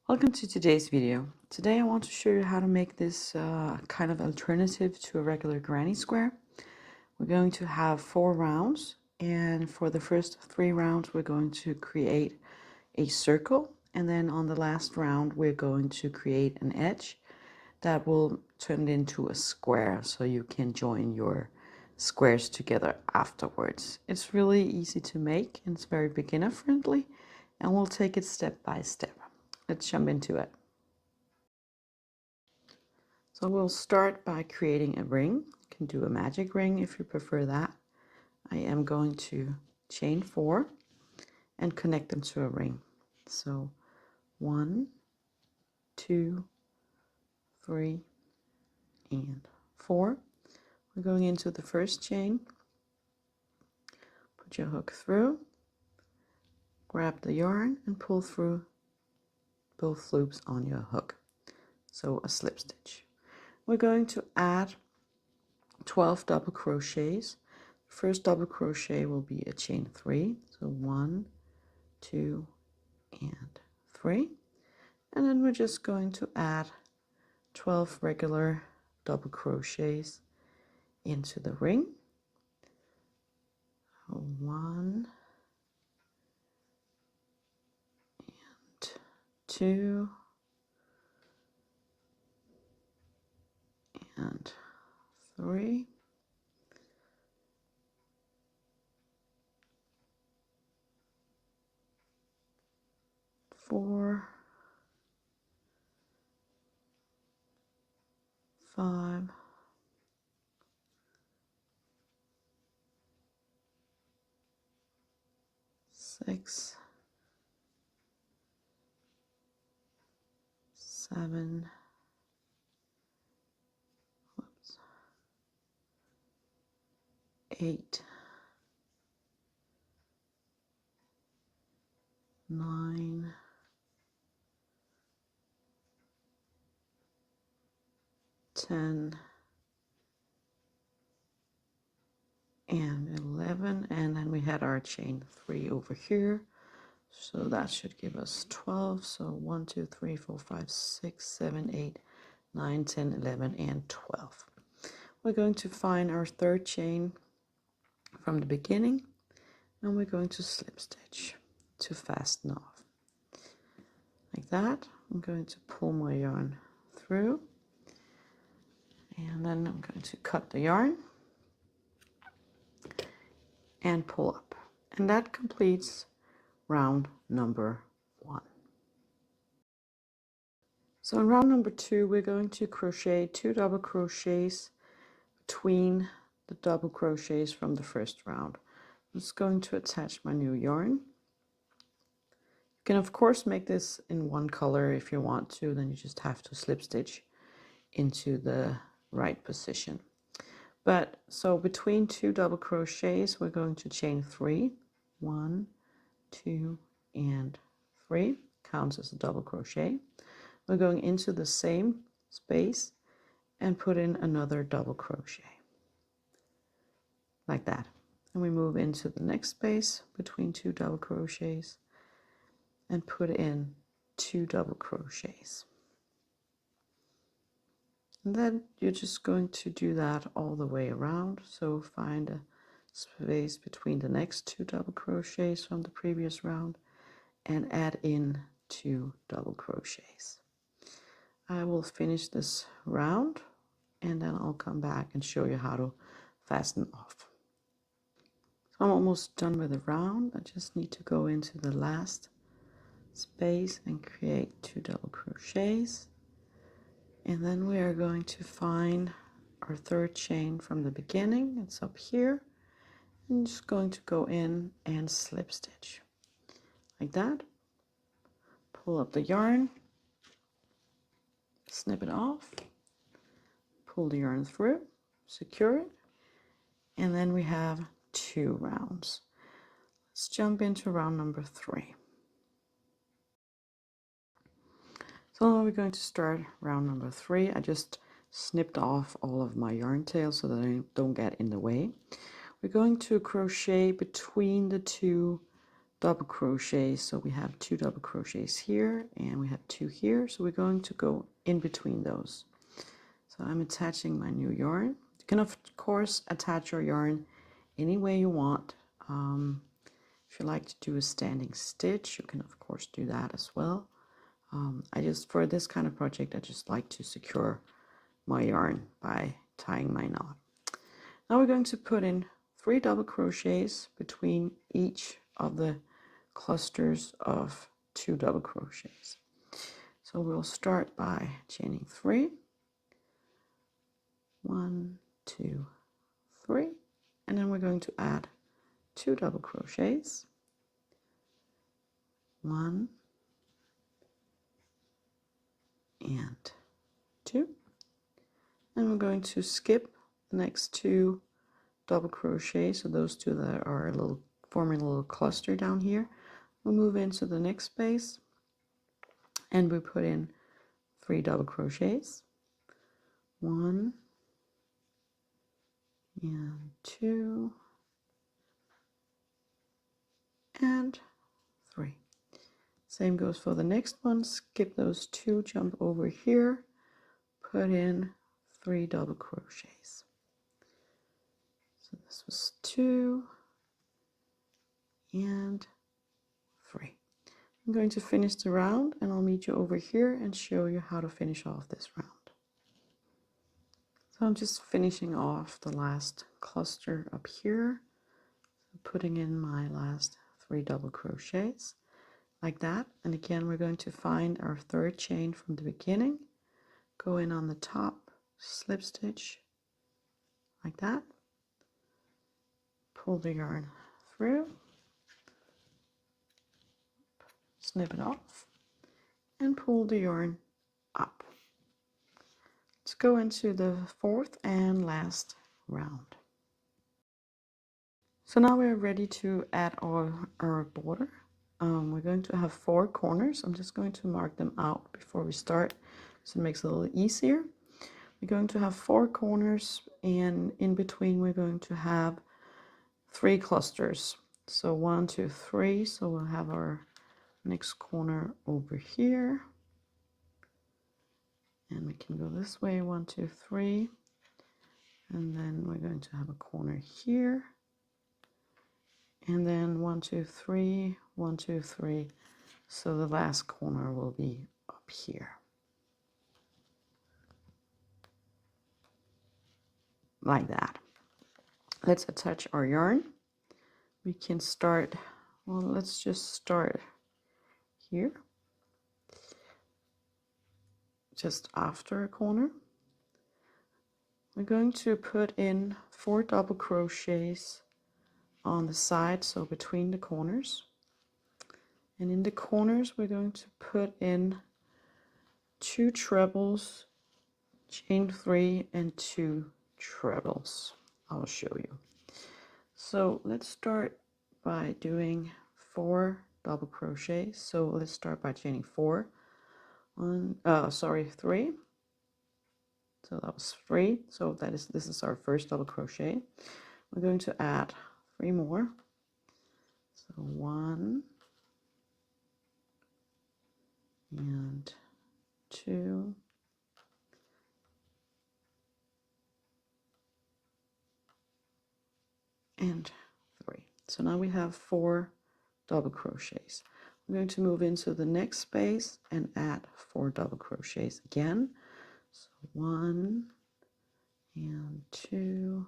Welcome to today's video. Today I want to show you how to make this kind of alternative to a regular granny square. We're going to have 4 rounds, and for the first 3 rounds we're going to create a circle, and then on the last round we're going to create an edge that will turn into a square so you can join your squares together afterwards. It's really easy to make and it's very beginner friendly, and we'll take it step by step. Let's jump into it. So we'll start by creating a ring. You can do a magic ring if you prefer that. I am going to chain 4 and connect them to a ring. So 1, 2, 3, and 4. We're going into the first chain. Put your hook through, grab the yarn and pull through both loops on your hook. So a slip stitch. We're going to add 12 double crochets. First double crochet will be a chain 3. So 1, 2, and 3. And then we're just going to add 12 regular double crochets into the ring. 1 and 2 and 3. 4, 5, 6, 7, 8, 9, 10, and 11, and then we had our chain 3 over here, so that should give us 12. So 1, 2, 3, 4, 5, 6, 7, 8, 9, 10, 11, and 12. We're going to find our third chain from the beginning, and we're going to slip stitch to fasten off like that. I'm going to pull my yarn through, and then I'm going to cut the yarn and pull up, and that completes round number 1. So in round number 2 we're going to crochet 2 double crochets between the double crochets from the first round. I'm just going to attach my new yarn. You can of course make this in one color if you want to, then you just have to slip stitch into the right position. But so between 2 double crochets we're going to chain 3. 1, 2, and 3 counts as a double crochet. We're going into the same space and put in another double crochet like that, and we move into the next space between 2 double crochets and put in 2 double crochets, and then you're just going to do that all the way around. So find a space between the next 2 double crochets from the previous round and add in 2 double crochets. I will finish this round and then I'll come back and show you how to fasten off. So I'm almost done with the round. I just need to go into the last space and create 2 double crochets, and then we are going to find our third chain from the beginning. It's up here. I'm just going to go in and slip stitch like that. Pull up the yarn, snip it off, pull the yarn through, secure it, and then we have 2 rounds. Let's jump into round number 3. So now we're going to start round number 3. I just snipped off all of my yarn tails so that I don't get in the way. We're going to crochet between the 2 double crochets. So we have 2 double crochets here and we have 2 here. So we're going to go in between those. So I'm attaching my new yarn. You can of course attach your yarn any way you want. If you like to do a standing stitch, you can of course do that as well. For this kind of project, I just like to secure my yarn by tying my knot. Now we're going to put in 3 double crochets between each of the clusters of 2 double crochets. So we'll start by chaining 3, 1, 2, 3, and then we're going to add 2 double crochets, 1 and 2, and we're going to skip the next 2 double crochets, so those 2 that are forming a little cluster down here. We'll move into the next space and we put in 3 double crochets, 1 and 2 and 3. Same goes for the next one. Skip those 2, jump over here, put in 3 double crochets. So this was 2 and 3. I'm going to finish the round and I'll meet you over here and show you how to finish off this round. So I'm just finishing off the last cluster up here, putting in my last 3 double crochets like that. And again, we're going to find our 3rd chain from the beginning, go in on the top, slip stitch like that, pull the yarn through, snip it off, and pull the yarn up. Let's go into the 4th and last round. So now we're ready to add our border. We're going to have 4 corners. I'm just going to mark them out before we start so it makes it a little easier. We're going to have 4 corners, and in between we're going to have 3 clusters. So 1, 2, 3. So we'll have our next corner over here. And we can go this way, 1, 2, 3. And then we're going to have a corner here. And then 1, 2, 3, 1, 2, 3. So the last corner will be up here. Like that. Let's attach our yarn. We can start, well, let's just start here, just after a corner. We're going to put in 4 double crochets on the side, so between the corners. And in the corners, we're going to put in 2 trebles, chain 3, and 2 trebles. I'll show you. So let's start by doing 4 double crochets. So let's start by chaining 3. So that was 3. So this is our first double crochet. We're going to add 3 more. So 1 and 2 and 3. So now we have 4 double crochets. I'm going to move into the next space and add 4 double crochets again. So 1 and 2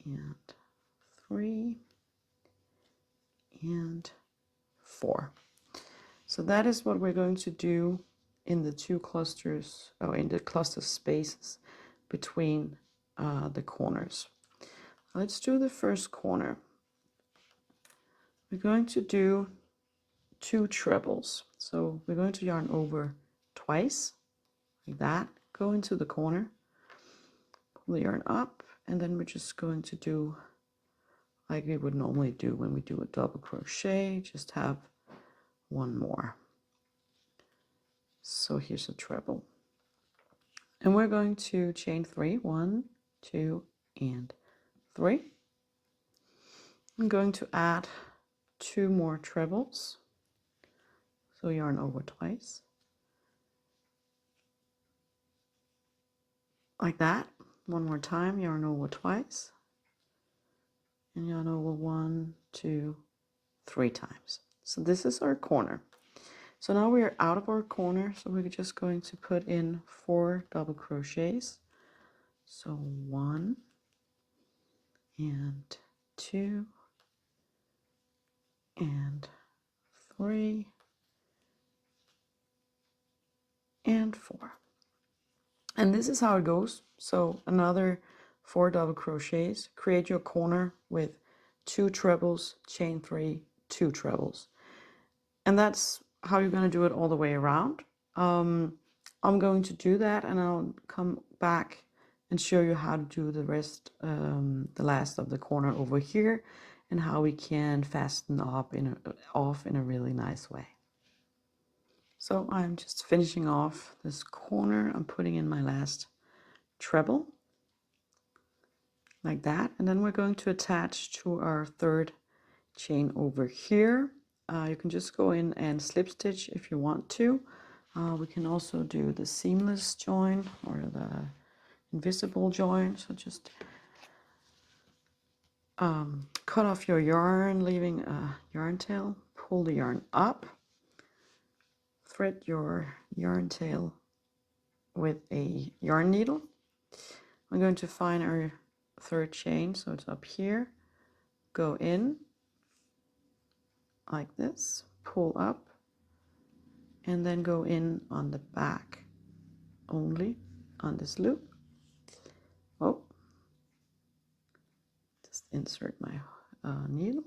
and 3 and 4. So that is what we're going to do in the 2 clusters, or in the cluster spaces between the corners. Let's do the first corner. We're going to do 2 trebles. So we're going to yarn over twice, like that, go into the corner, pull the yarn up, and then we're just going to do like we would normally do when we do a double crochet, just have 1 more. So here's a treble. And we're going to chain 3, 1, 2, and 3. I'm going to add 2 more trebles, so yarn over twice, like that. One more time, yarn over twice, and yarn over 1, 2, 3 times. So this is our corner. So now we are out of our corner, so we're just going to put in 4 double crochets. So 1 and 2 and 3 and 4. And this is how it goes. So another 4 double crochets, create your corner with 2 trebles, chain 3, 2 trebles. And that's how you're going to do it all the way around. I'm going to do that, and I'll come back and show you how to do the rest, the last of the corner over here, and how we can fasten off in a really nice way. So I'm just finishing off this corner. I'm putting in my last treble like that, and then we're going to attach to our 3rd chain over here. You can just go in and slip stitch if you want to. We can also do the seamless join or the invisible join. So just cut off your yarn, leaving a yarn tail, pull the yarn up, thread your yarn tail with a yarn needle. I'm going to find our 3rd chain, so it's up here, go in like this, pull up, and then go in on the back only on this loop. Oh, just insert my needle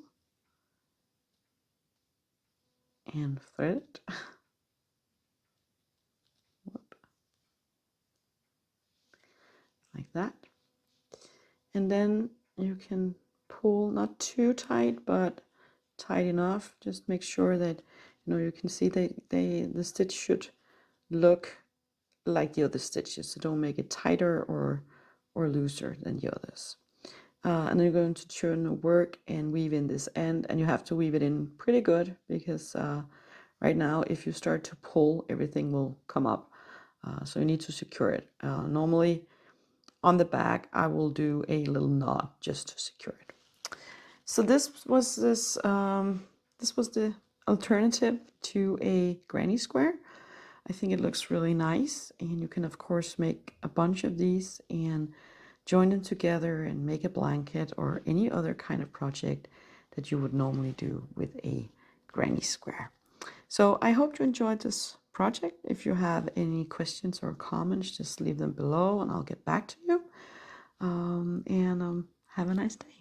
and thread it. Like that. And then you can pull, not too tight, but tight enough. Just make sure that, you can see that the stitch should look like the other stitches. So don't make it tighter or looser than the others. And then you're going to turn the work and weave in this end, and you have to weave it in pretty good, because right now if you start to pull, everything will come up. So you need to secure it. Normally on the back I will do a little knot just to secure it. So this was the alternative to a granny square. I think it looks really nice, and you can of course make a bunch of these and join them together and make a blanket or any other kind of project that you would normally do with a granny square. So I hope you enjoyed this project. If you have any questions or comments, just leave them below and I'll get back to you. Have a nice day.